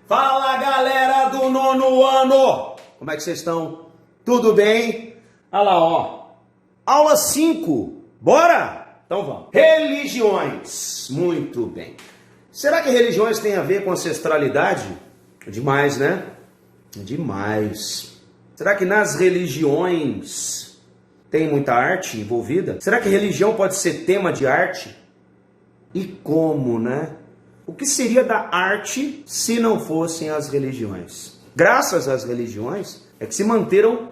Fala, galera do nono ano! Como é que vocês estão? Tudo bem? Olha lá, ó. Aula 5. Bora? Então vamos. Religiões. Muito bem. Será que religiões têm a ver com ancestralidade? Demais, né? Demais. Será que nas religiões tem muita arte envolvida? Será que religião pode ser tema de arte? E como, né? O que seria da arte se não fossem as religiões? Graças às religiões é que se manteram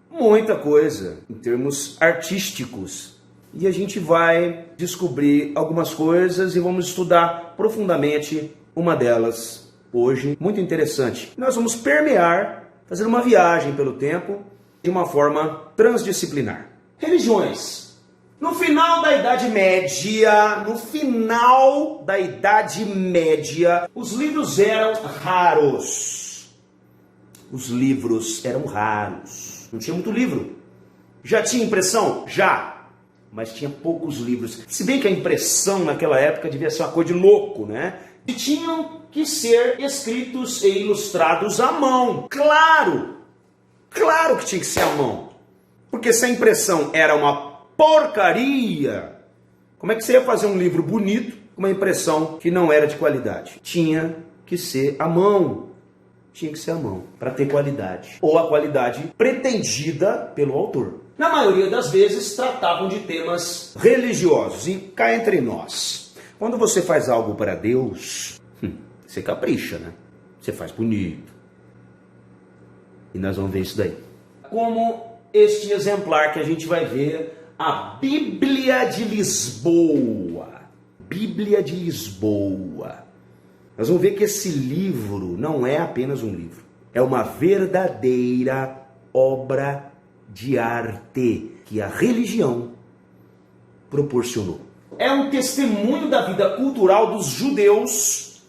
muita coisa em termos artísticos. E a gente vai descobrir algumas coisas e vamos estudar profundamente uma delas hoje. Muito interessante. Nós vamos permear, fazer uma viagem pelo tempo de uma forma transdisciplinar. Religiões. No final da Idade Média, os livros eram raros. Os livros eram raros. Não tinha muito livro. Já tinha impressão? Já. Mas tinha poucos livros. Se bem que a impressão naquela época devia ser uma coisa de louco, né? E tinham que ser escritos e ilustrados à mão. Claro! Claro que tinha que ser à mão. Porque se a impressão era uma porcaria, como é que você ia fazer um livro bonito com uma impressão que não era de qualidade? Tinha que ser à mão. Tinha que ser à mão, para ter qualidade. Ou a qualidade pretendida pelo autor. Na maioria das vezes, tratavam de temas religiosos. E cá entre nós, quando você faz algo para Deus, você capricha, né? Você faz bonito. E nós vamos ver isso daí. Como este exemplar que a gente vai ver, a Bíblia de Lisboa. Bíblia de Lisboa. Nós vamos ver que esse livro não é apenas um livro. É uma verdadeira obra de arte que a religião proporcionou. É um testemunho da vida cultural dos judeus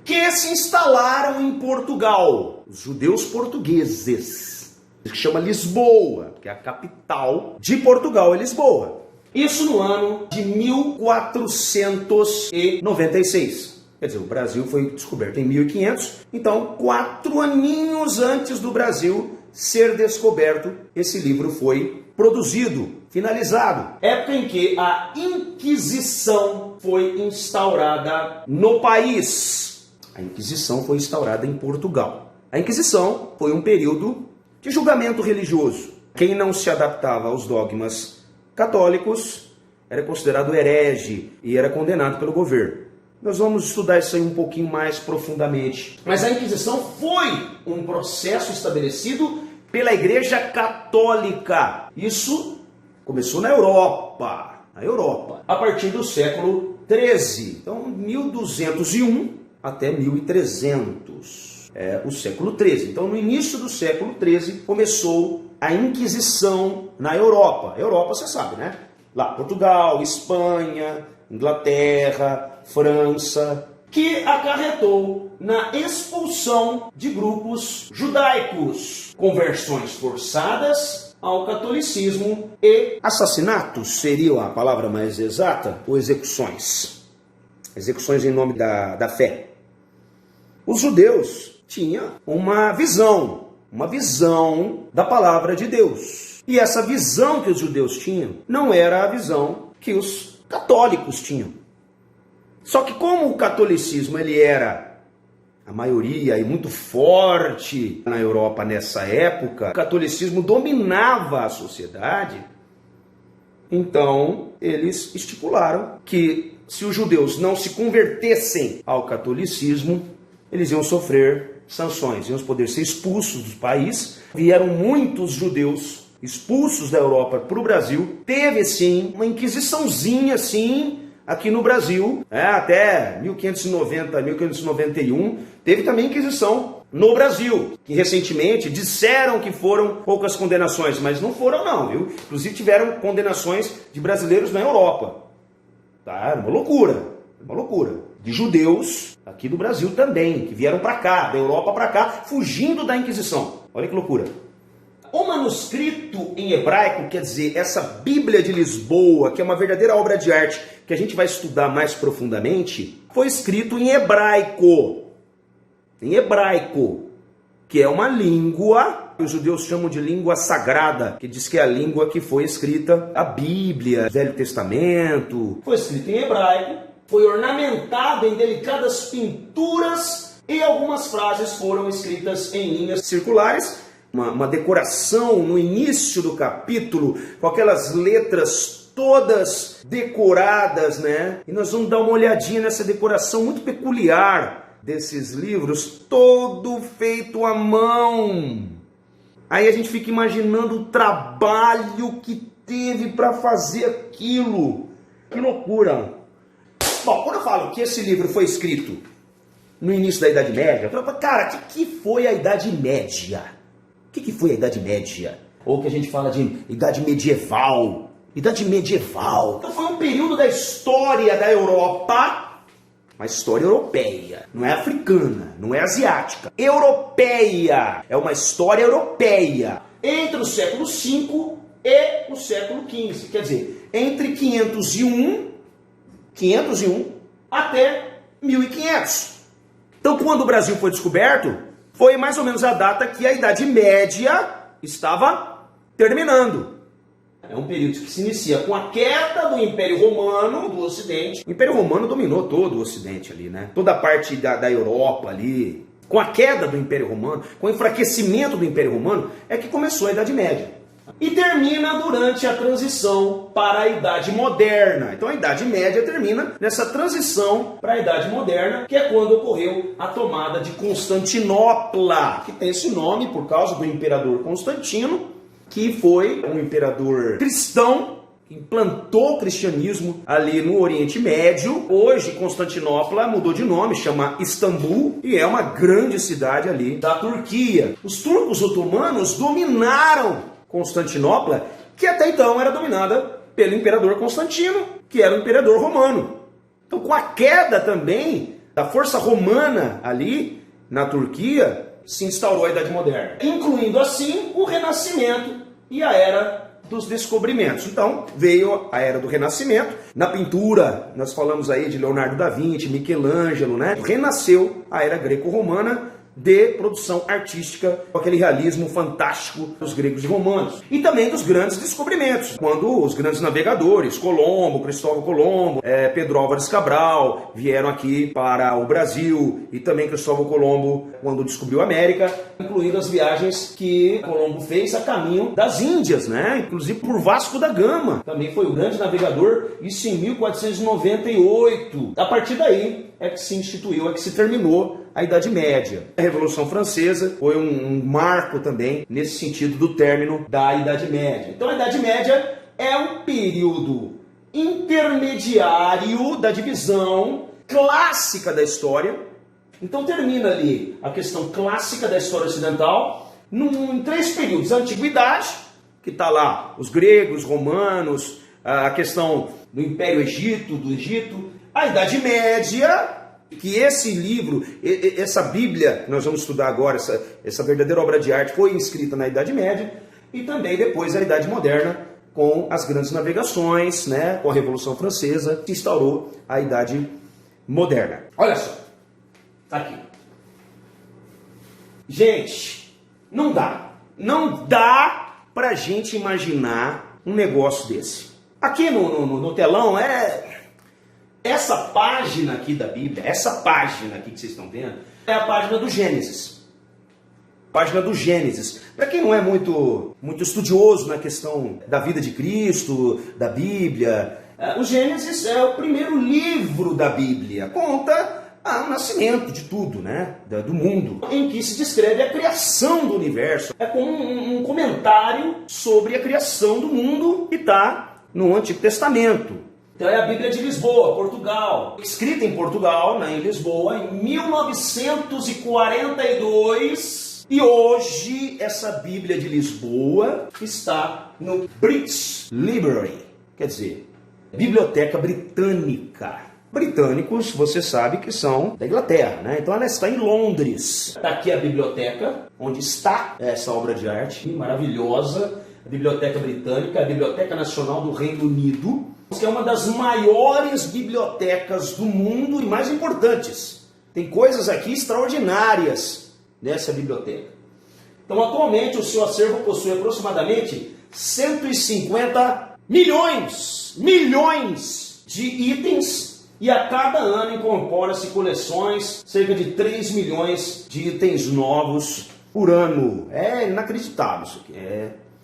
que se instalaram em Portugal. Os judeus portugueses, que chama Lisboa, que é a capital de Portugal, é Lisboa. Isso no ano de 1496. Quer dizer, o Brasil foi descoberto em 1500, então 4 aninhos antes do Brasil ser descoberto, esse livro foi produzido, finalizado. Época em que a Inquisição foi instaurada no país. A Inquisição foi instaurada em Portugal. A Inquisição foi um período de julgamento religioso. Quem não se adaptava aos dogmas católicos era considerado herege e era condenado pelo governo. Nós vamos estudar isso aí um pouquinho mais profundamente. Mas a Inquisição foi um processo estabelecido pela Igreja Católica. Isso começou na Europa. A partir do século XIII. Então, 1201 até 1300. O século XIII. Então, no início do século XIII, começou a Inquisição na Europa. Europa, você sabe, né? Lá, Portugal, Espanha, Inglaterra, França, que acarretou na expulsão de grupos judaicos, conversões forçadas ao catolicismo e assassinatos, seria a palavra mais exata, ou execuções. Execuções em nome da fé. Os judeus tinham uma visão da palavra de Deus. E essa visão que os judeus tinham não era a visão que os católicos tinham. Só que como o catolicismo ele era a maioria e muito forte na Europa nessa época, o catolicismo dominava a sociedade, então eles estipularam que se os judeus não se convertessem ao catolicismo, eles iam sofrer sanções, iam poder ser expulsos do país. Vieram muitos judeus expulsos da Europa para o Brasil. Teve sim uma inquisiçãozinha assim aqui no Brasil, até 1590, 1591, teve também inquisição no Brasil, que recentemente disseram que foram poucas condenações, mas não foram não, viu? Inclusive tiveram condenações de brasileiros na Europa. Tá? Uma loucura. De judeus aqui do Brasil também, que vieram para cá, da Europa para cá, fugindo da Inquisição. Olha que loucura. o manuscrito em hebraico, quer dizer, essa Bíblia de Lisboa, que é uma verdadeira obra de arte, que a gente vai estudar mais profundamente, foi escrito em hebraico. Em hebraico, que é uma língua que os judeus chamam de língua sagrada, que diz que é a língua que foi escrita a Bíblia, o Velho Testamento. Foi escrito em hebraico, foi ornamentado em delicadas pinturas e algumas frases foram escritas em linhas circulares. Uma decoração no início do capítulo, com aquelas letras todas decoradas, né? E nós vamos dar uma olhadinha nessa decoração muito peculiar desses livros, todo feito à mão. Aí a gente fica imaginando o trabalho que teve para fazer aquilo. Que loucura! Bom, quando eu falo que esse livro foi escrito no início da Idade Média, eu falo, cara, o que foi a Idade Média? O que foi a Idade Média? Ou que a gente fala de Idade Medieval. Idade Medieval. Então foi um período da história da Europa, uma história europeia. Não é africana, não é asiática. Europeia. É uma história europeia. Entre o século V e o século XV. Quer dizer, entre 501 até 1500. Então, quando o Brasil foi descoberto, foi mais ou menos a data que a Idade Média estava terminando. É um período que se inicia com a queda do Império Romano do Ocidente. O Império Romano dominou todo o Ocidente ali, né? Toda a parte da Europa ali. Com a queda do Império Romano, com o enfraquecimento do Império Romano, é que começou a Idade Média. E termina durante a transição para a Idade Moderna. Então a Idade Média termina nessa transição para a Idade Moderna, que é quando ocorreu a tomada de Constantinopla, que tem esse nome por causa do imperador Constantino, que foi um imperador cristão, que implantou o cristianismo ali no Oriente Médio. Hoje Constantinopla mudou de nome, chama Istambul, e é uma grande cidade ali da Turquia. Os turcos otomanos dominaram Constantinopla, que até então era dominada pelo imperador Constantino, que era o imperador romano. Então, com a queda também da força romana ali na Turquia, se instaurou a Idade Moderna, incluindo assim o Renascimento e a Era dos Descobrimentos. Então, veio a Era do Renascimento. Na pintura, nós falamos aí de Leonardo da Vinci, Michelangelo, né? Renasceu a Era Greco-Romana, de produção artística, com aquele realismo fantástico dos gregos e romanos. E também dos grandes descobrimentos, quando os grandes navegadores, Colombo, Cristóvão Colombo, Pedro Álvares Cabral, vieram aqui para o Brasil, e também Cristóvão Colombo, quando descobriu a América, incluindo as viagens que Colombo fez a caminho das Índias, né? Inclusive por Vasco da Gama, também foi o grande navegador, isso em 1498. A partir daí é que se instituiu, é que se terminou a Idade Média. A Revolução Francesa foi um marco também nesse sentido do término da Idade Média. Então a Idade Média é um período intermediário da divisão clássica da história. Então termina ali a questão clássica da história ocidental em 3 períodos. A Antiguidade, que está lá os gregos, romanos, a questão do Império do Egito, a Idade Média, que esse livro, essa Bíblia que nós vamos estudar agora, essa verdadeira obra de arte, foi escrita na Idade Média, e também depois a Idade Moderna, com as grandes navegações, né, com a Revolução Francesa, se instaurou a Idade Moderna. Olha só, tá aqui. Gente, não dá pra gente imaginar um negócio desse. Aqui no telão essa página aqui da Bíblia, essa página aqui que vocês estão vendo, é a página do Gênesis. Página do Gênesis. Para quem não é muito estudioso na questão da vida de Cristo, da Bíblia, o Gênesis é o primeiro livro da Bíblia. Conta o nascimento de tudo, né? Do mundo, em que se descreve a criação do universo. É como um comentário sobre a criação do mundo que está no Antigo Testamento. Então é a Bíblia de Lisboa, Portugal. Escrita em Portugal, em Lisboa, em 1942. E hoje essa Bíblia de Lisboa está no British Library. Quer dizer, Biblioteca Britânica. britânicos, você sabe que são da Inglaterra, né? Então ela está em Londres. Está aqui a biblioteca, onde está essa obra de arte maravilhosa, a Biblioteca Britânica, a Biblioteca Nacional do Reino Unido, que é uma das maiores bibliotecas do mundo e mais importantes. Tem coisas aqui extraordinárias nessa biblioteca. Então, atualmente, o seu acervo possui aproximadamente 150 milhões de itens, e a cada ano incorpora-se coleções, cerca de 3 milhões de itens novos por ano. É inacreditável isso aqui.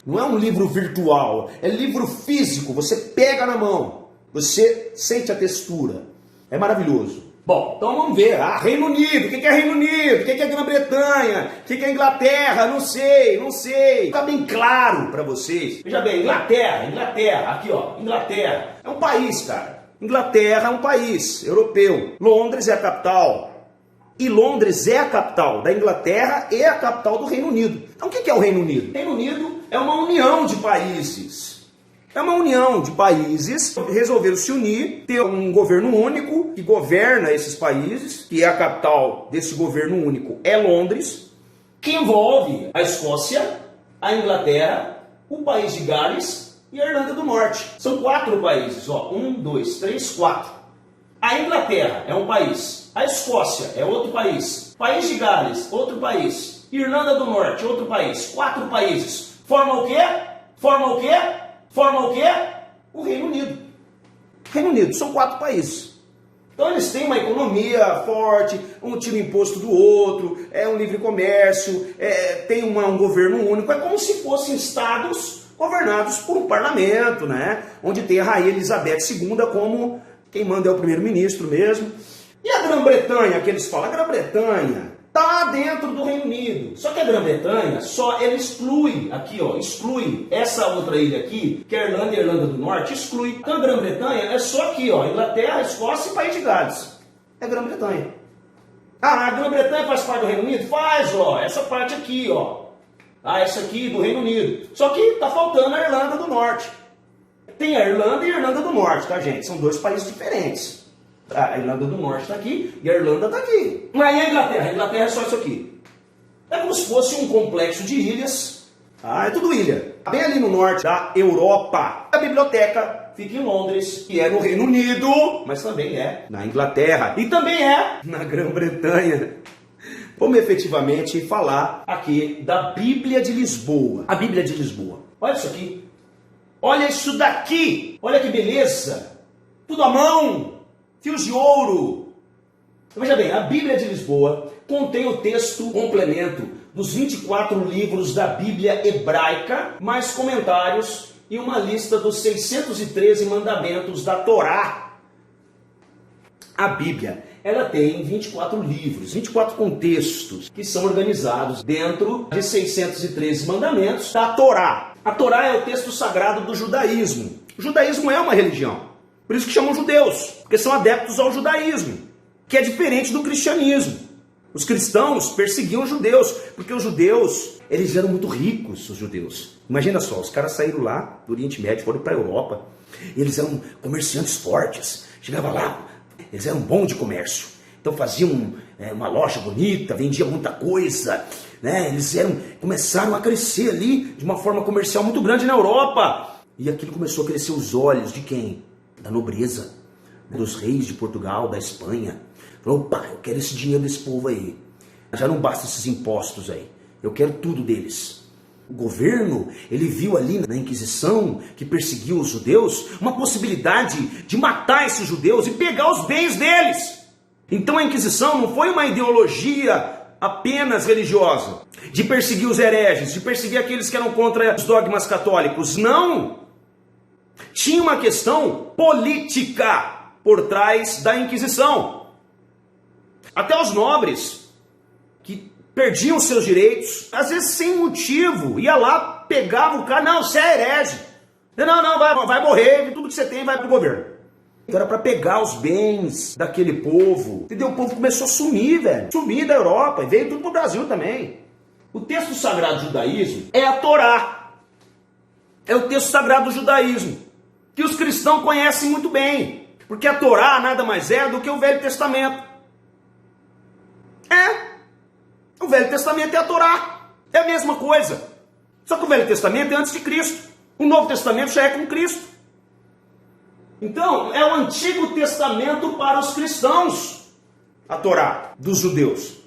Não é um livro virtual, é livro físico. Você pega na mão, você sente a textura. É maravilhoso. Bom, então vamos ver. Reino Unido. O que é Reino Unido? O que é Grã-Bretanha? O que é Inglaterra? Não sei. Está bem claro para vocês. Veja bem, Inglaterra. Aqui, ó. Inglaterra. É um país, cara. Inglaterra é um país europeu. Londres é a capital. E Londres é a capital da Inglaterra e a capital do Reino Unido. Então o que é o Reino Unido? O Reino Unido é uma união de países. É uma união de países que resolveram se unir, ter um governo único que governa esses países, que é a capital desse governo único é Londres, que envolve a Escócia, a Inglaterra, o País de Gales e a Irlanda do Norte. São 4 países, ó. 1, 2, 3, 4. A Inglaterra é um país, a Escócia é outro país, País de Gales, outro país, Irlanda do Norte, outro país. 4 países. Forma o quê? O Reino Unido. Reino Unido, são 4 países. Então eles têm uma economia forte, um tira o imposto do outro, é um livre comércio, tem um governo único. É como se fossem estados governados por um parlamento, né? Onde tem a Rainha Elizabeth II como quem manda é o primeiro-ministro mesmo. E a Grã-Bretanha, que eles falam, a Grã-Bretanha está dentro do Reino Unido. Só que a Grã-Bretanha, ele exclui, aqui ó, exclui essa outra ilha aqui, que é a Irlanda e a Irlanda do Norte, exclui. Então a Grã-Bretanha é só aqui, ó, Inglaterra, Escócia e País de Gales. É Grã-Bretanha. A Grã-Bretanha faz parte do Reino Unido? Faz, ó, essa parte aqui, ó. Essa aqui do Reino Unido. Só que tá faltando a Irlanda do Norte. Tem a Irlanda e a Irlanda do Norte, tá, gente? São 2 países diferentes. A Irlanda do Norte está aqui e a Irlanda está aqui. Mas e a Inglaterra? A Inglaterra é só isso aqui. É como se fosse um complexo de ilhas. É tudo ilha. Bem ali no norte da Europa. A biblioteca fica em Londres, que é no Reino Unido, mas também é na Inglaterra e também é na Grã-Bretanha. Vamos efetivamente falar aqui da Bíblia de Lisboa. A Bíblia de Lisboa. Olha isso aqui. Olha isso daqui. Olha que beleza. Tudo à mão. Fios de ouro. Veja bem, a Bíblia de Lisboa contém o texto complemento dos 24 livros da Bíblia hebraica, mais comentários e uma lista dos 613 mandamentos da Torá. A Bíblia, ela tem 24 livros, 24 contextos que são organizados dentro de 613 mandamentos da Torá. A Torá é o texto sagrado do judaísmo. O judaísmo é uma religião. Por isso que chamam judeus, porque são adeptos ao judaísmo, que é diferente do cristianismo. Os cristãos perseguiam os judeus, porque os judeus, eles eram muito ricos, os judeus. Imagina só, os caras saíram lá do Oriente Médio, foram para a Europa, eles eram comerciantes fortes, chegava lá, eles eram bons de comércio. Então faziam uma loja bonita, vendiam muita coisa, né? Eles começaram a crescer ali de uma forma comercial muito grande na Europa. E aquilo começou a crescer os olhos de quem? Da nobreza, dos reis de Portugal, da Espanha. Falou, opa, eu quero esse dinheiro desse povo aí. Já não basta esses impostos aí. Eu quero tudo deles. O governo, ele viu ali na Inquisição, que perseguiu os judeus, uma possibilidade de matar esses judeus e pegar os bens deles. Então a Inquisição não foi uma ideologia apenas religiosa, de perseguir os hereges, de perseguir aqueles que eram contra os dogmas católicos. Não! Tinha uma questão política por trás da Inquisição. Até os nobres, que perdiam seus direitos, às vezes sem motivo, ia lá, pegava o cara, não, você é herege. Não, vai morrer, tudo que você tem vai pro governo. Era para pegar os bens daquele povo. Entendeu? O povo começou a sumir, velho. Sumir da Europa e veio tudo pro Brasil também. O texto sagrado do judaísmo é a Torá. É o texto sagrado do judaísmo, que os cristãos conhecem muito bem. Porque a Torá nada mais é do que o Velho Testamento. O Velho Testamento é a Torá. É a mesma coisa. Só que o Velho Testamento é antes de Cristo. O Novo Testamento já é com Cristo. Então, é o Antigo Testamento para os cristãos. A Torá dos judeus.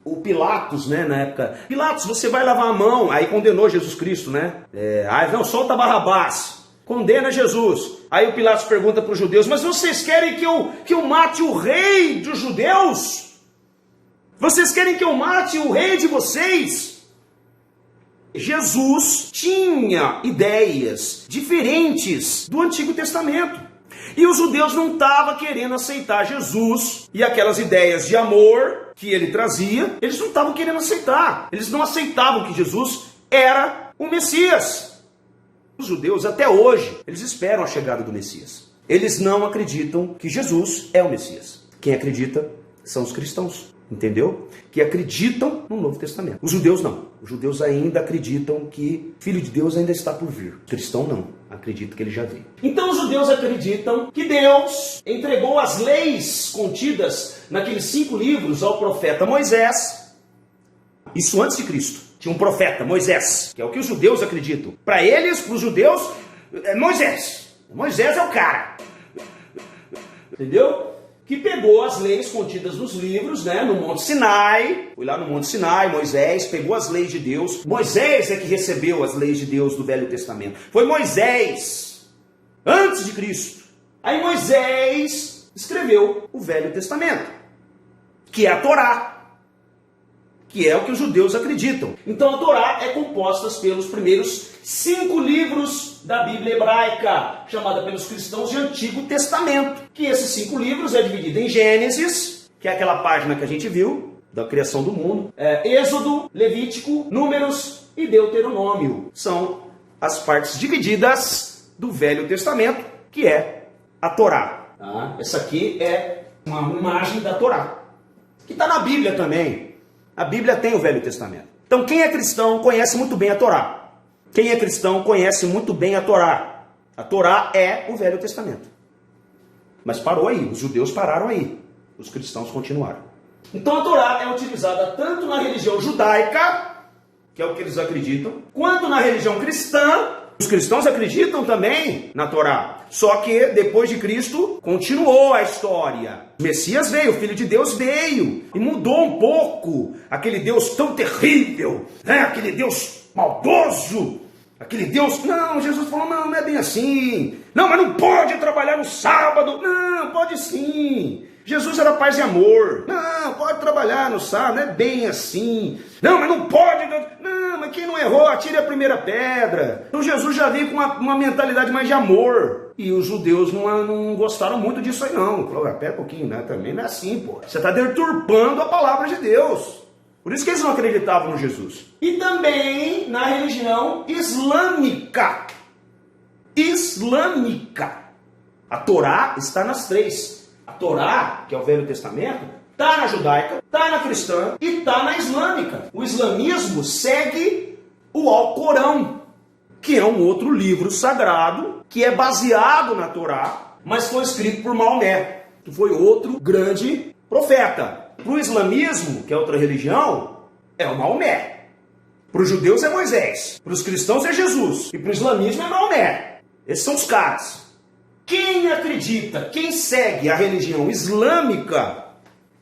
O Pilatos, né, na época, Pilatos, você vai lavar a mão, aí condenou Jesus Cristo, né? Não, solta Barrabás, condena Jesus. Aí o Pilatos pergunta para os judeus, mas vocês querem que eu mate o rei dos judeus? Vocês querem que eu mate o rei de vocês? Jesus tinha ideias diferentes do Antigo Testamento. E os judeus não estavam querendo aceitar Jesus e aquelas ideias de amor que ele trazia, eles não estavam querendo aceitar. Eles não aceitavam que Jesus era o Messias. Os judeus até hoje, eles esperam a chegada do Messias. Eles não acreditam que Jesus é o Messias. Quem acredita são os cristãos. Entendeu? Que acreditam no Novo Testamento. Os judeus não. Os judeus ainda acreditam que o Filho de Deus ainda está por vir. O cristão não. Acredita que ele já veio. Então os judeus acreditam que Deus entregou as leis contidas naqueles 5 livros ao profeta Moisés. Isso antes de Cristo. Tinha um profeta, Moisés, que é o que os judeus acreditam. Para eles, para os judeus, é Moisés. Moisés é o cara. Entendeu? Que pegou as leis contidas nos livros, né, no Monte Sinai. Foi lá no Monte Sinai, Moisés pegou as leis de Deus. Moisés é que recebeu as leis de Deus do Velho Testamento. Foi Moisés, antes de Cristo. Aí Moisés escreveu o Velho Testamento, que é a Torá, que é o que os judeus acreditam. Então a Torá é composta pelos primeiros 5 livros da Bíblia hebraica, chamada pelos cristãos de Antigo Testamento. Que esses 5 livros é dividido em Gênesis, que é aquela página que a gente viu, da criação do mundo, Êxodo, Levítico, Números e Deuteronômio. São as partes divididas do Velho Testamento, que é a Torá. Tá? Essa aqui é uma imagem da Torá, que está na Bíblia também. A Bíblia tem o Velho Testamento. Então quem é cristão conhece muito bem a Torá. Quem é cristão conhece muito bem a Torá. A Torá é o Velho Testamento. Mas parou aí, os judeus pararam aí. Os cristãos continuaram. Então a Torá é utilizada tanto na religião judaica, que é o que eles acreditam, quanto na religião cristã. Os cristãos acreditam também na Torá. Só que depois de Cristo continuou a história. O Messias veio, o Filho de Deus veio e mudou um pouco aquele Deus tão terrível, né? Aquele Deus maldoso, aquele Deus... Não, Jesus falou, não é bem assim. Não, mas não pode trabalhar no sábado. Não, pode sim. Jesus era paz e amor. Não, pode trabalhar no sábado, não é bem assim. Não, mas não pode... Não, mas quem não errou, atire a primeira pedra. Então Jesus já veio com uma mentalidade mais de amor. E os judeus não gostaram muito disso aí não. Falaram, pera um pouquinho, né? Também não é assim, pô. Você está deturpando a palavra de Deus. Por isso que eles não acreditavam no Jesus. E também na religião islâmica. Islâmica. A Torá está nas 3. A Torá, que é o Velho Testamento, está na judaica, está na cristã e está na islâmica. O islamismo segue o Alcorão, que é um outro livro sagrado, que é baseado na Torá, mas foi escrito por Maomé, que foi outro grande profeta. Para o islamismo, que é outra religião, é o Maomé. Para os judeus é Moisés. Para os cristãos é Jesus. E para o islamismo é Maomé. Esses são os caras. Quem acredita, quem segue a religião islâmica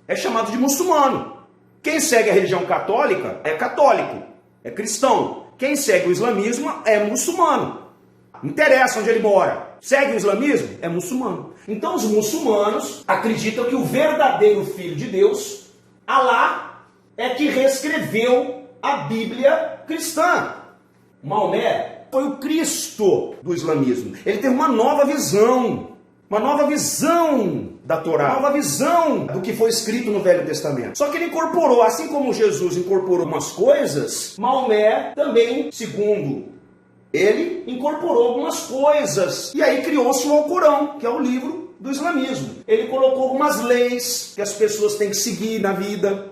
é chamado de muçulmano. Quem segue a religião católica é católico, é cristão. Quem segue o islamismo é muçulmano. Não interessa onde ele mora. Segue o islamismo? É muçulmano. Então os muçulmanos acreditam que o verdadeiro Filho de Deus, Alá, é que reescreveu a Bíblia cristã. Maomé foi o Cristo do islamismo. Ele teve uma nova visão da Torá, uma nova visão do que foi escrito no Velho Testamento. Só que ele incorporou, assim como Jesus incorporou umas coisas, Maomé também, segundo ele, incorporou algumas coisas. E aí criou-se o Alcorão, que é o livro do islamismo. Ele colocou algumas leis que as pessoas têm que seguir na vida,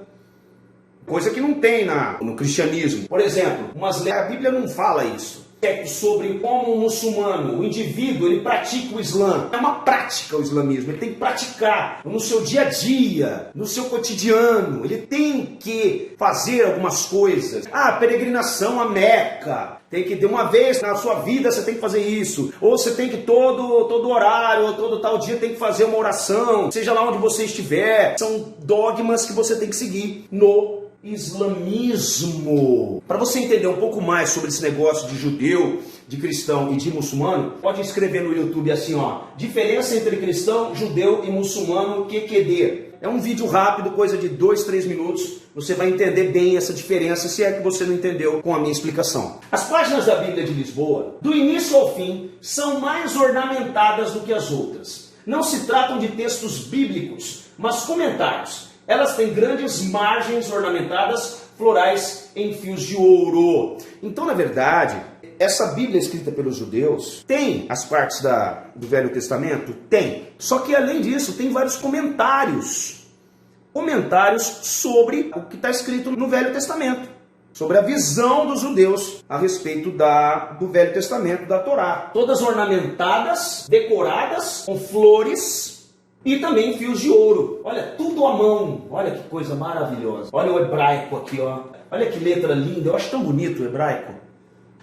coisa que não tem no cristianismo. Por exemplo, umas leis, a Bíblia não fala isso. sobre como um muçulmano, o indivíduo, ele pratica o Islã. É uma prática o islamismo, ele tem que praticar no seu dia a dia, no seu cotidiano, ele tem que fazer algumas coisas. Peregrinação a Meca, tem que de uma vez na sua vida você tem que fazer isso, ou você tem que todo horário, ou todo tal dia tem que fazer uma oração, seja lá onde você estiver. São dogmas que você tem que seguir no islamismo. Para você entender um pouco mais sobre esse negócio de judeu, de cristão e de muçulmano, pode escrever no YouTube assim, diferença entre cristão, judeu e muçulmano, QQD. É um vídeo rápido, coisa de 2, 3 minutos. Você vai entender bem essa diferença, se é que você não entendeu com a minha explicação. As páginas da Bíblia de Lisboa, do início ao fim, são mais ornamentadas do que as outras. Não se tratam de textos bíblicos, mas comentários. Elas têm grandes margens ornamentadas, florais em fios de ouro. Então, na verdade, essa Bíblia escrita pelos judeus tem as partes do Velho Testamento? Tem. Só que, além disso, tem vários comentários. Comentários sobre o que está escrito no Velho Testamento. Sobre a visão dos judeus a respeito do Velho Testamento, da Torá. Todas ornamentadas, decoradas, com flores e também fios de ouro. Olha, tudo à mão. Olha que coisa maravilhosa. Olha o hebraico aqui, ó. Olha que letra linda. Eu acho tão bonito o hebraico.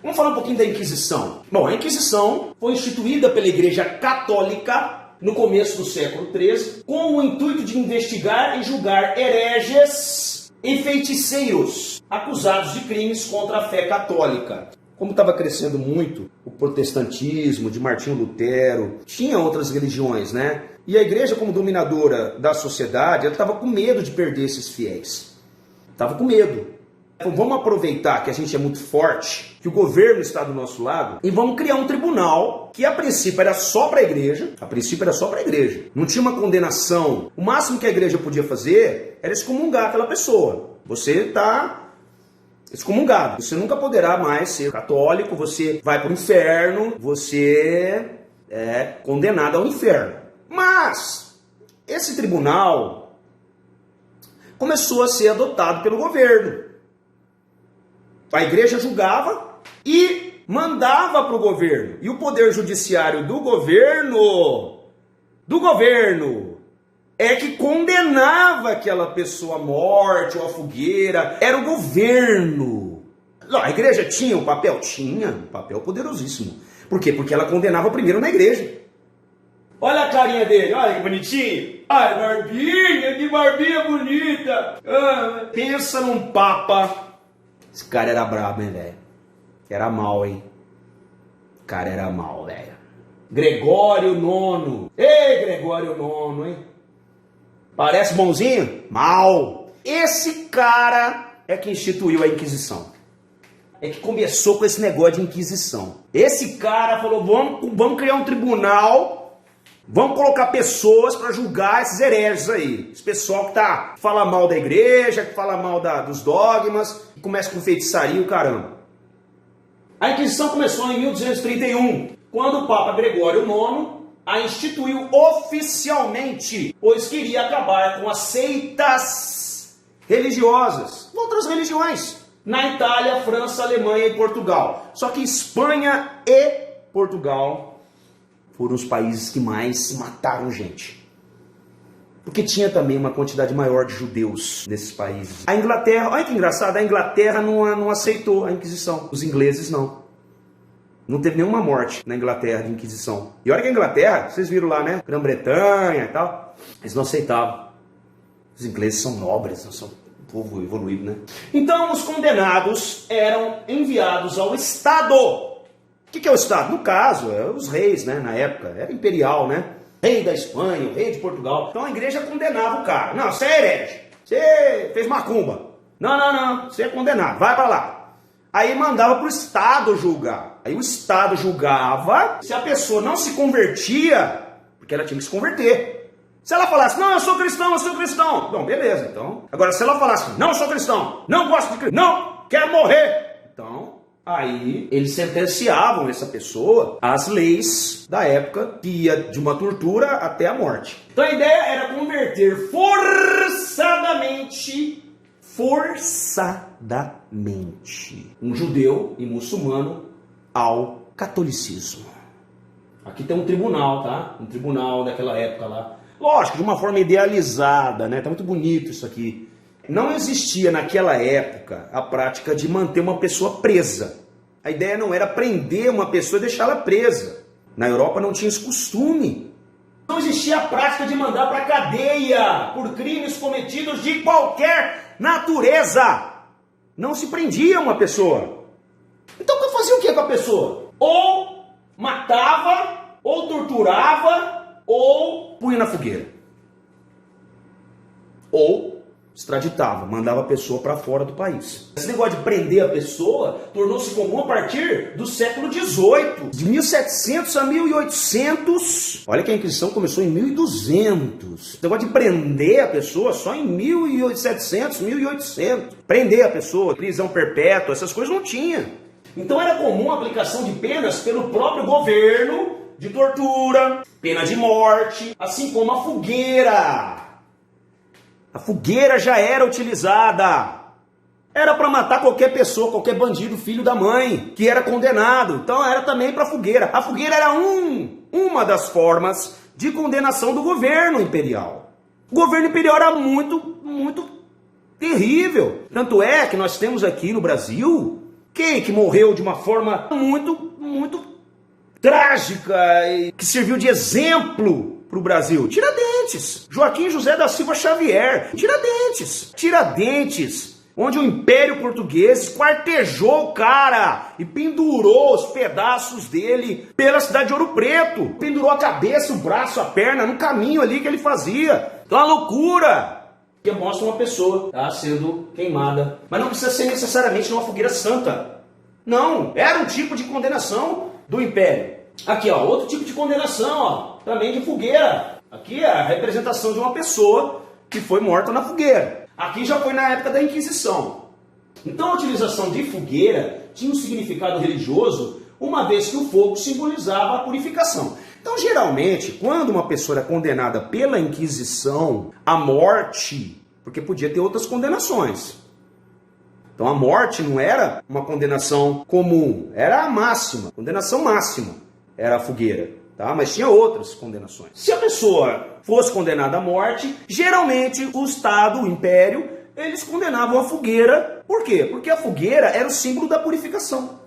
Vamos falar um pouquinho da Inquisição. Bom, a Inquisição foi instituída pela Igreja Católica no começo do século XIII, com o intuito de investigar e julgar hereges e feiticeiros acusados de crimes contra a fé católica. Como estava crescendo muito o protestantismo de Martinho Lutero, tinha outras religiões, né? E a igreja, como dominadora da sociedade, ela estava com medo de perder esses fiéis. Estava com medo. Então vamos aproveitar que a gente é muito forte, que o governo está do nosso lado, e vamos criar um tribunal que a princípio era só para a igreja. A princípio era só para a igreja. Não tinha uma condenação. O máximo que a igreja podia fazer era excomungar aquela pessoa. Você está excomungado. Você nunca poderá mais ser católico, você vai para o inferno, você é condenado ao inferno. Mas esse tribunal começou a ser adotado pelo governo. A igreja julgava e mandava para o governo. E o poder judiciário do governo é que condenava aquela pessoa à morte ou à fogueira. Era o governo. A igreja tinha um papel? Tinha, um papel poderosíssimo. Por quê? Porque ela condenava primeiro na igreja. Olha a carinha dele, olha que bonitinho. Ai, barbinha, que barbinha bonita. Pensa num papa. Esse cara era brabo, hein, velho? Era mal, hein? O cara era mal, velho. Gregório IX. Ei, Gregório IX, hein? Parece bonzinho? Mal. Esse cara é que instituiu a Inquisição. É que começou com esse negócio de Inquisição. Esse cara falou, vamos criar um tribunal, vamos colocar pessoas para julgar esses hereges aí. Esse pessoal que fala mal da igreja, que fala mal dos dogmas, que começa com feitiçaria e o caramba. A Inquisição começou em 1231, quando o Papa Gregório IX a instituiu oficialmente, pois queria acabar com as seitas religiosas, outras religiões, na Itália, França, Alemanha e Portugal. Só que Espanha e Portugal foram os países que mais mataram gente. Porque tinha também uma quantidade maior de judeus nesses países. A Inglaterra, olha que engraçado, a Inglaterra não aceitou a Inquisição. Os ingleses não. Não teve nenhuma morte na Inglaterra de Inquisição. E olha que a Inglaterra, vocês viram lá, né? Grã-Bretanha e tal. Eles não aceitavam. Os ingleses são nobres, não são um povo evoluído, né? Então os condenados eram enviados ao Estado. O que é o Estado? No caso, os reis, né? Na época, era imperial, né? Rei da Espanha, o rei de Portugal. Então a igreja condenava o cara. Não, você é herege. Você fez macumba. Não. Você é condenado. Vai pra lá. Aí mandava pro Estado julgar. Aí o Estado julgava. Se a pessoa não se convertia, porque ela tinha que se converter. Se ela falasse, não, eu sou cristão. Bom, beleza, então. Agora, se ela falasse, não, eu sou cristão, não gosto de Cristo, não, quero morrer. Então, aí eles sentenciavam essa pessoa às leis da época, que ia de uma tortura até a morte. Então a ideia era converter forçadamente um judeu e muçulmano ao catolicismo. Aqui tem um tribunal, tá? Um tribunal daquela época lá. Lógico, de uma forma idealizada, né? Tá muito bonito isso aqui. Não existia naquela época a prática de manter uma pessoa presa. A ideia não era prender uma pessoa e deixá-la presa. Na Europa não tinha esse costume. Não existia a prática de mandar para cadeia por crimes cometidos de qualquer natureza. Não se prendia uma pessoa. Então eu fazia o que com a pessoa? Ou matava, ou torturava, ou punha na fogueira. Ou extraditava, mandava a pessoa para fora do país. Esse negócio de prender a pessoa tornou-se comum a partir do século XVIII. De 1700 a 1800. Olha que a Inquisição começou em 1200. Esse negócio de prender a pessoa só em 1700, 1800. Prender a pessoa, prisão perpétua, essas coisas não tinha. Então era comum a aplicação de penas pelo próprio governo, de tortura, pena de morte, assim como a fogueira. A fogueira já era utilizada. Era para matar qualquer pessoa, qualquer bandido, filho da mãe, que era condenado. Então era também para a fogueira. A fogueira era uma das formas de condenação do governo imperial. O governo imperial era muito terrível. Tanto é que nós temos aqui no Brasil quem que morreu de uma forma muito trágica e que serviu de exemplo para o Brasil? Tiradentes. Joaquim José da Silva Xavier. Tiradentes, onde o Império Português esquartejou o cara e pendurou os pedaços dele pela cidade de Ouro Preto. Pendurou a cabeça, o braço, a perna no caminho ali que ele fazia. Então, uma loucura. Que mostra uma pessoa sendo queimada. Mas não precisa ser necessariamente numa fogueira santa. Não, era um tipo de condenação do Império. Aqui, ó, outro tipo de condenação, ó, também de fogueira. Aqui é a representação de uma pessoa que foi morta na fogueira. Aqui já foi na época da Inquisição. Então a utilização de fogueira tinha um significado religioso, uma vez que o fogo simbolizava a purificação. Então, geralmente, quando uma pessoa era condenada pela Inquisição à morte, porque podia ter outras condenações. Então a morte não era uma condenação comum, era a máxima, condenação máxima era a fogueira, tá? Mas tinha outras condenações. Se a pessoa fosse condenada à morte, geralmente o Estado, o Império, eles condenavam a fogueira. Por quê? Porque a fogueira era o símbolo da purificação.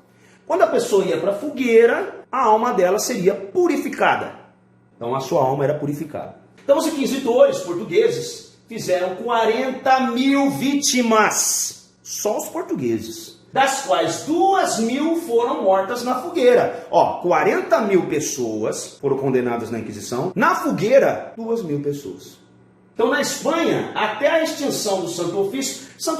Quando a pessoa ia para a fogueira, a alma dela seria purificada. Então a sua alma era purificada. Então os inquisitores portugueses fizeram 40 mil vítimas. Só os portugueses. Das quais 2.000 foram mortas na fogueira. Ó, 40 mil pessoas foram condenadas na Inquisição. Na fogueira, 2.000 pessoas. Então na Espanha, até a extinção do Santo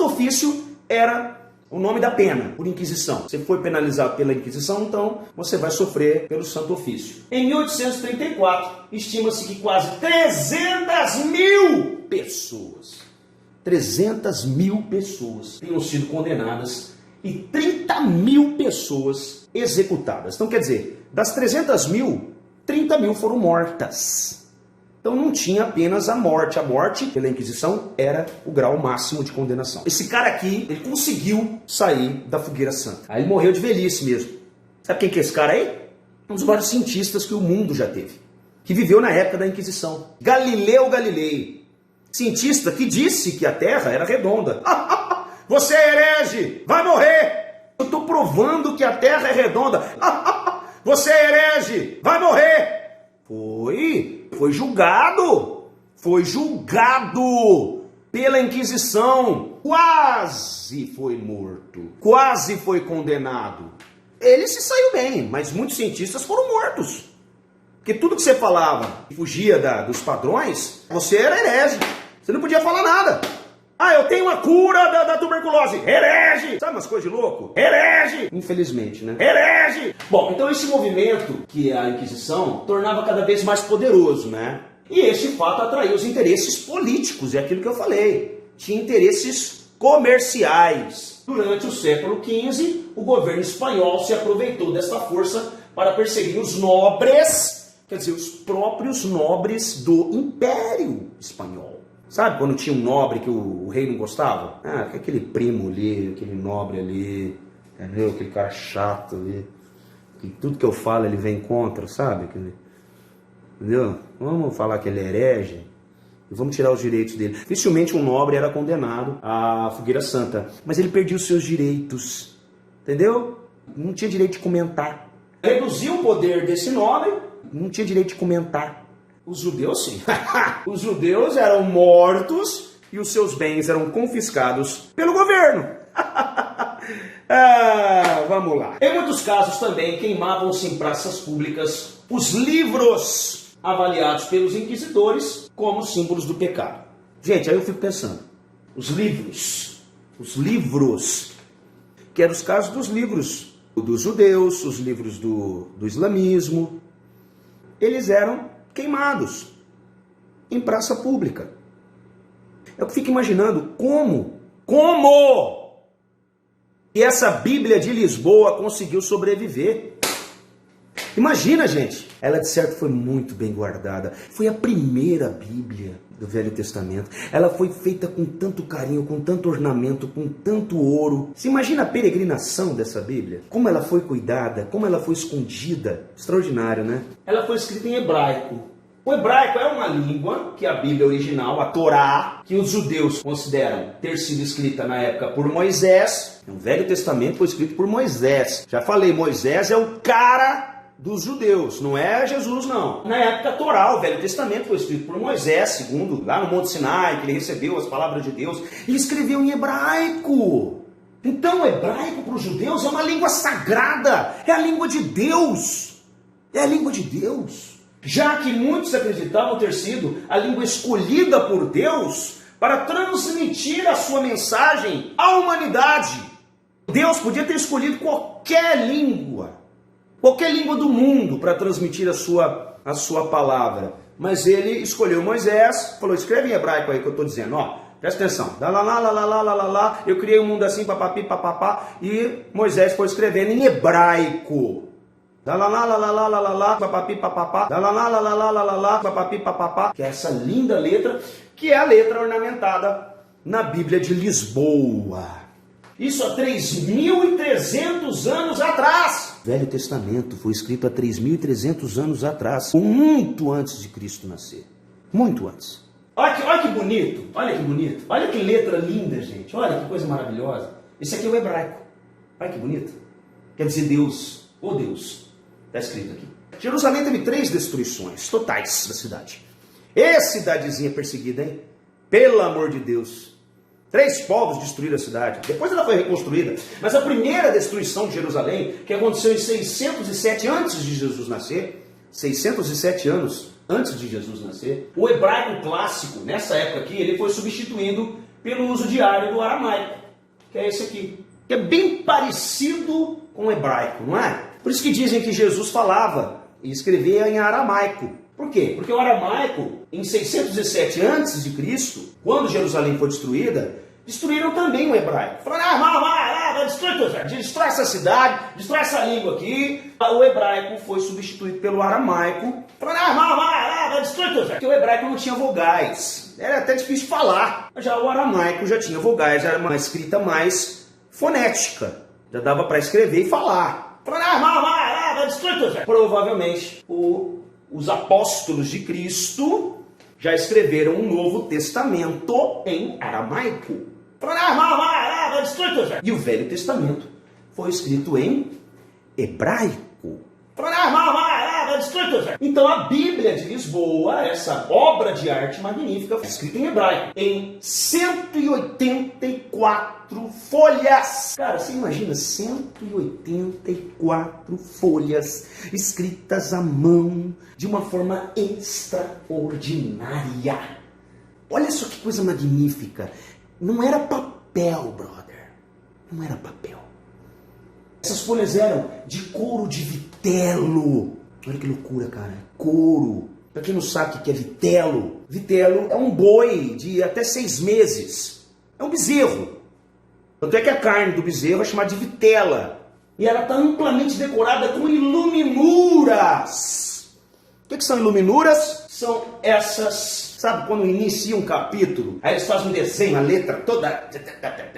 Ofício era o nome da pena, por Inquisição. Você foi penalizado pela Inquisição, então você vai sofrer pelo Santo Ofício. Em 1834, estima-se que quase 300 mil pessoas, 300 mil pessoas tenham sido condenadas e 30 mil pessoas executadas. Então quer dizer, das 300 mil, 30 mil foram mortas. Então não tinha apenas a morte. A morte, pela Inquisição, era o grau máximo de condenação. Esse cara aqui, ele conseguiu sair da fogueira santa. Aí ele morreu de velhice mesmo. Sabe quem que é esse cara aí? Um dos maiores cientistas que o mundo já teve. Que viveu na época da Inquisição. Galileu Galilei. Cientista que disse que a Terra era redonda. Você é herege! Vai morrer! Eu estou provando que a Terra é redonda. Você é herege! Vai morrer! Foi julgado pela Inquisição, quase foi morto, quase foi condenado. Ele se saiu bem, mas muitos cientistas foram mortos. Porque tudo que você falava fugia dos padrões, você era herege, você não podia falar nada. Eu tenho uma cura da tuberculose. Herege! Sabe umas coisas de louco? Herege! Infelizmente, né? Herege! Bom, então esse movimento, que é a Inquisição, tornava cada vez mais poderoso, né? E este fato atraiu os interesses políticos, é aquilo que eu falei. Tinha interesses comerciais. Durante o século XV, o governo espanhol se aproveitou desta força para perseguir os nobres, quer dizer, os próprios nobres do Império Espanhol. Sabe quando tinha um nobre que o rei não gostava? Aquele primo ali, aquele nobre ali, entendeu? Aquele cara chato ali. que tudo que eu falo ele vem contra, sabe? Entendeu? Vamos falar que ele é herege e vamos tirar os direitos dele. Dificilmente um nobre era condenado à fogueira santa, mas ele perdia os seus direitos, entendeu? Não tinha direito de comentar. Reduziu o poder desse nobre, não tinha direito de comentar. Os judeus sim. Os judeus eram mortos e os seus bens eram confiscados pelo governo. Vamos lá. Em muitos casos também queimavam-se em praças públicas os livros avaliados pelos inquisidores como símbolos do pecado. Gente, aí eu fico pensando, os livros, que eram os casos dos livros dos judeus, os livros do islamismo, eles eram queimados em praça pública. Eu fico imaginando como que essa Bíblia de Lisboa conseguiu sobreviver. Imagina, gente, ela de certo foi muito bem guardada. Foi a primeira Bíblia do Velho Testamento. Ela foi feita com tanto carinho, com tanto ornamento, com tanto ouro. Você imagina a peregrinação dessa Bíblia? Como ela foi cuidada, como ela foi escondida. Extraordinário, né? Ela foi escrita em hebraico. O hebraico é uma língua que a Bíblia original, a Torá, que os judeus consideram ter sido escrita na época por Moisés. O Velho Testamento foi escrito por Moisés. Já falei, Moisés é o cara dos judeus, não é Jesus não. Na época Torá, o Velho Testamento foi escrito por Moisés, segundo lá no Monte Sinai, que ele recebeu as palavras de Deus, e escreveu em hebraico. Então o hebraico para os judeus é uma língua sagrada, é a língua de Deus. É a língua de Deus. Já que muitos acreditavam ter sido a língua escolhida por Deus para transmitir a sua mensagem à humanidade. Deus podia ter escolhido qualquer língua do mundo para transmitir a sua palavra. Mas ele escolheu Moisés, falou, escreve em hebraico aí que eu estou dizendo, ó, presta atenção, eu criei um mundo assim, papapi, papapá, e Moisés foi escrevendo em hebraico. Papapi, papapá, papapi, papapá, que é essa linda letra, que é a letra ornamentada na Bíblia de Lisboa. Isso há 3.300 anos atrás. O Velho Testamento foi escrito há 3.300 anos atrás, muito antes de Cristo nascer. Muito antes. Olha que bonito, olha que bonito. Olha que letra linda, gente. Olha que coisa maravilhosa. Esse aqui é o hebraico. Olha que bonito. Quer dizer Deus, ô Deus. Está escrito aqui. Jerusalém teve 3 destruições totais da cidade. Cidadezinha perseguida, hein? Pelo amor de Deus. 3 povos destruíram a cidade. Depois ela foi reconstruída. Mas a primeira destruição de Jerusalém, que aconteceu em 607 antes de Jesus nascer, 607 anos antes de Jesus nascer, o hebraico clássico, nessa época aqui, ele foi substituindo pelo uso diário do aramaico, que é esse aqui. Que é bem parecido com o hebraico, não é? Por isso que dizem que Jesus falava e escrevia em aramaico. Por quê? Porque o aramaico, em 607 a.C., quando Jerusalém foi destruída, destruíram também o hebraico. Falaram, destrói essa cidade, destrói essa língua aqui. O hebraico foi substituído pelo aramaico. Falaram, destrói tudo. Porque o hebraico não tinha vogais. Era até difícil de falar. Já o aramaico já tinha vogais, era uma escrita mais fonética. Já dava para escrever e falar. Provavelmente os apóstolos de Cristo já escreveram um Novo Testamento em aramaico. E o Velho Testamento foi escrito em hebraico. Então a Bíblia de Lisboa, essa obra de arte magnífica, foi escrita em hebraico, em 184 folhas. Cara, você imagina 184 folhas escritas à mão de uma forma extraordinária. Olha só que coisa magnífica. Não era papel, brother. Não era papel. Essas folhas eram de couro de vitelo. Olha que loucura, cara. Couro. Pra quem não sabe o que é vitelo, vitelo é um boi de até 6 meses. É um bezerro. Tanto é que a carne do bezerro é chamada de vitela. E ela está amplamente decorada com iluminuras. O que são iluminuras? São essas... Sabe quando inicia um capítulo, aí eles fazem um desenho, a letra toda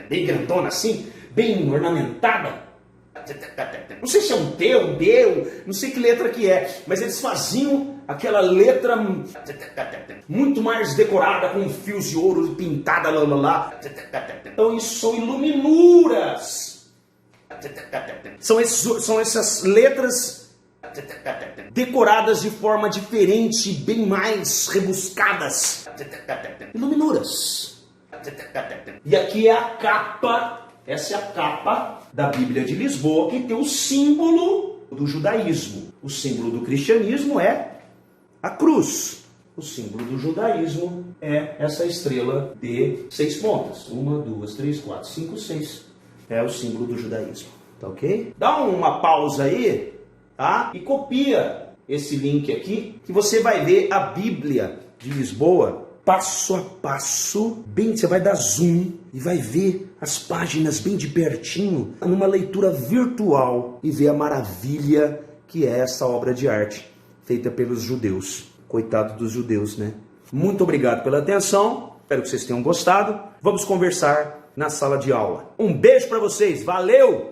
bem grandona assim, bem ornamentada. Não sei se é um T, um D, não sei que letra que é, mas eles faziam aquela letra muito mais decorada, com fios de ouro pintada, lá. Então isso são iluminuras. São essas letras decoradas de forma diferente, bem mais rebuscadas. Iluminuras. E aqui é a capa. Essa é a capa da Bíblia de Lisboa, que tem o símbolo do judaísmo. O símbolo do cristianismo é a cruz. O símbolo do judaísmo é essa estrela de 6 pontas. 1, 2, 3, 4, 5, 6. É o símbolo do judaísmo. Tá ok? Dá uma pausa aí, tá? E copia esse link aqui, que você vai ver a Bíblia de Lisboa passo a passo, bem, você vai dar zoom e vai ver as páginas bem de pertinho, numa leitura virtual, e ver a maravilha que é essa obra de arte feita pelos judeus. Coitado dos judeus, né? Muito obrigado pela atenção, espero que vocês tenham gostado. Vamos conversar na sala de aula. Um beijo para vocês, valeu!